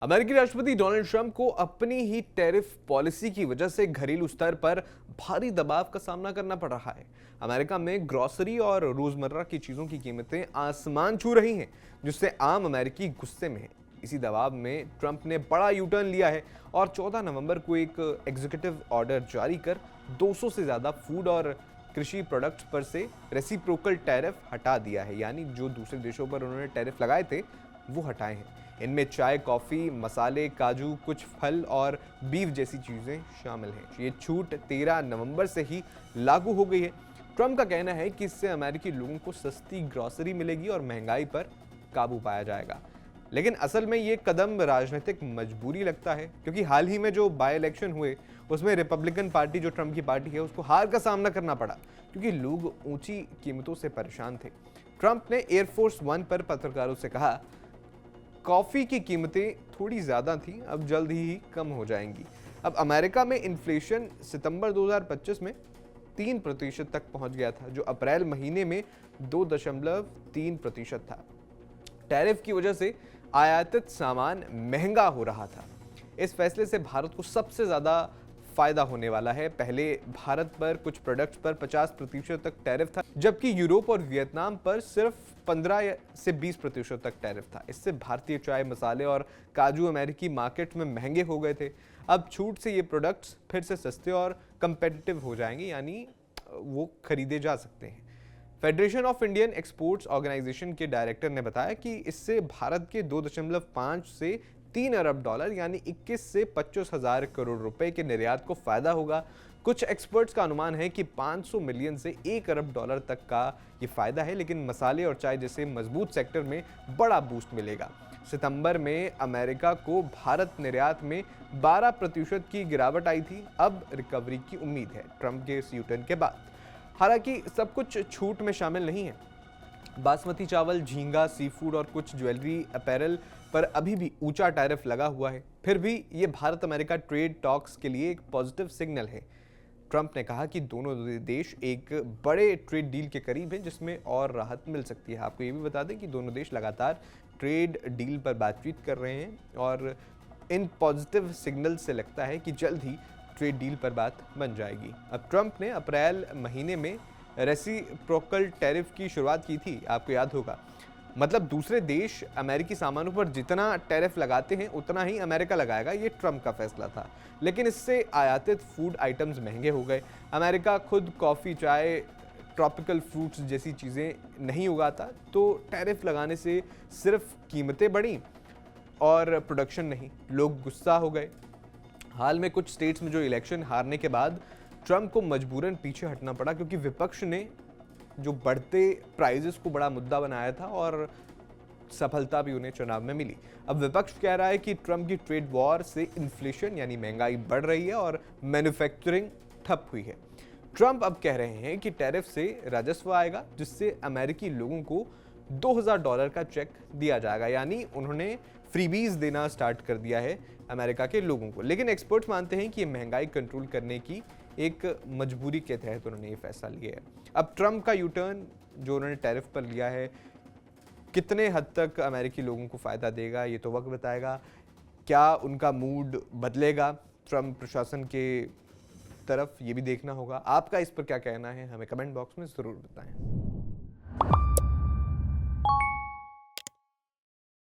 अमेरिकी राष्ट्रपति Donald Trump को अपनी ही टैरिफ पॉलिसी की वजह से घरेलू स्तर पर भारी दबाव का सामना करना पड़ रहा है। अमेरिका में ग्रोसरी और रोजमर्रा की चीजों की कीमतें आसमान छू रही हैं, जिससे आम अमेरिकी गुस्से में है। इसी दबाव में ट्रंप ने बड़ा यू टर्न लिया है और 14 नवंबर को एक एग्जीक्यूटिव ऑर्डर जारी कर 200 से ज्यादा फूड और कृषि प्रोडक्ट्स पर से रेसिप्रोकल टैरिफ हटा दिया है। यानी जो दूसरे देशों पर उन्होंने टैरिफ लगाए थे वो हटाए हैं। इनमें चाय, कॉफ़ी, मसाले, काजू, कुछ फल और बीफ जैसी चीज़ें शामिल हैं। ये छूट 13 नवंबर से ही लागू हो गई है। ट्रंप का कहना है कि इससे अमेरिकी लोगों को सस्ती ग्रॉसरी मिलेगी और महंगाई पर काबू पाया जाएगा। लेकिन असल में ये कदम राजनीतिक मजबूरी लगता है, क्योंकि हाल ही में जो बाय इलेक्शन हुए उसमें रिपब्लिकन पार्टी, जो ट्रंप की पार्टी है, उसको हार का सामना करना पड़ा क्योंकि लोग ऊंची कीमतों से परेशान थे। ट्रंप ने एयरफोर्स वन पर पत्रकारों से कहा, कॉफ़ी की कीमतें थोड़ी ज़्यादा थीं, अब जल्द ही कम हो जाएंगी। अब अमेरिका में इन्फ्लेशन सितंबर 2025 में 3% तक पहुंच गया था, जो अप्रैल महीने में 2.3% था। टैरिफ की वजह से आयातित सामान महंगा हो रहा था। इस फैसले से भारत को सबसे ज़्यादा फायदा होने वाला है। पहले भारत पर कुछ प्रोडक्ट्स पर 50% तक टैरिफ था, जबकि यूरोप और वियतनाम पर सिर्फ 15 से 20% तक टैरिफ था। इससे भारतीय चाय, मसाले और काजू अमेरिकी मार्केट में महंगे हो गए थे। अब छूट से ये प्रोडक्ट्स फिर से सस्ते और कंपेटिटिव हो जाएंगे, यानी वो खरीदे जा सकते हैं। Federation of Indian exports organisation के डायरेक्टर ने बताया कि इससे भारत के 2.5 से 3 अरब डॉलर यानी 21 से 25 हजार करोड़ रुपए के निर्यात को फायदा होगा। कुछ एक्सपर्ट्स का अनुमान है कि 500 मिलियन से 1 अरब डॉलर तक का ये फायदा है, लेकिन मसाले और चाय जैसे मजबूत सेक्टर में बड़ा बूस्ट मिलेगा। सितंबर में अमेरिका को भारत निर्यात में 12% की गिरावट आई थी। अब रिकवरी की उम्मीद है ट्रंप के इस यूटर्न के बाद। हालांकि सब कुछ छूट में शामिल नहीं है। बासमती चावल, झींगा, सी फूड और कुछ ज्वेलरी, अपैरल पर अभी भी ऊंचा टैरिफ लगा हुआ है। फिर भी ये भारत अमेरिका ट्रेड टॉक्स के लिए एक पॉजिटिव सिग्नल है। ट्रंप ने कहा कि दोनों देश एक बड़े ट्रेड डील के करीब हैं, जिसमें और राहत मिल सकती है। आपको ये भी बता दें कि दोनों देश लगातार ट्रेड डील पर बातचीत कर रहे हैं और इन पॉजिटिव सिग्नल से लगता है कि जल्द ही ट्रेड डील पर बात बन जाएगी। अब ट्रंप ने अप्रैल महीने में रेसिप्रोकल टैरिफ की शुरुआत की थी, आपको याद होगा। मतलब दूसरे देश अमेरिकी सामानों पर जितना टैरिफ लगाते हैं उतना ही अमेरिका लगाएगा, ये ट्रंप का फैसला था। लेकिन इससे आयातित फूड आइटम्स महंगे हो गए। अमेरिका खुद कॉफ़ी, चाय, ट्रॉपिकल फ्रूट्स जैसी चीज़ें नहीं उगाता, तो टैरिफ लगाने से सिर्फ कीमतें बढ़ी और प्रोडक्शन नहीं। लोग गुस्सा हो गए। हाल में कुछ स्टेट्स में जो इलेक्शन हारने के बाद ट्रंप को मजबूरन पीछे हटना पड़ा, क्योंकि विपक्ष ने जो बढ़ते प्राइजेस को बड़ा मुद्दा बनाया था और सफलता भी उन्हें चुनाव में मिली। अब विपक्ष कह रहा है कि ट्रंप की ट्रेड वॉर से इन्फ्लेशन यानी महंगाई बढ़ रही है और मैन्युफैक्चरिंग ठप हुई है। ट्रंप अब कह रहे हैं कि टैरिफ से राजस्व आएगा, जिससे अमेरिकी लोगों को $2000 का चेक दिया जाएगा। यानी उन्होंने फ्रीबीज देना स्टार्ट कर दिया है अमेरिका के लोगों को। लेकिन एक्सपर्ट्स मानते हैं कि ये महंगाई कंट्रोल करने की एक मजबूरी के तहत उन्होंने ये फैसला लिया है। अब ट्रंप का यूटर्न जो उन्होंने टैरिफ पर लिया है, कितने हद तक अमेरिकी लोगों को फ़ायदा देगा ये तो वक्त बताएगा। क्या उनका मूड बदलेगा ट्रंप प्रशासन के तरफ, ये भी देखना होगा। आपका इस पर क्या कहना है, हमें कमेंट बॉक्स में ज़रूर बताएं।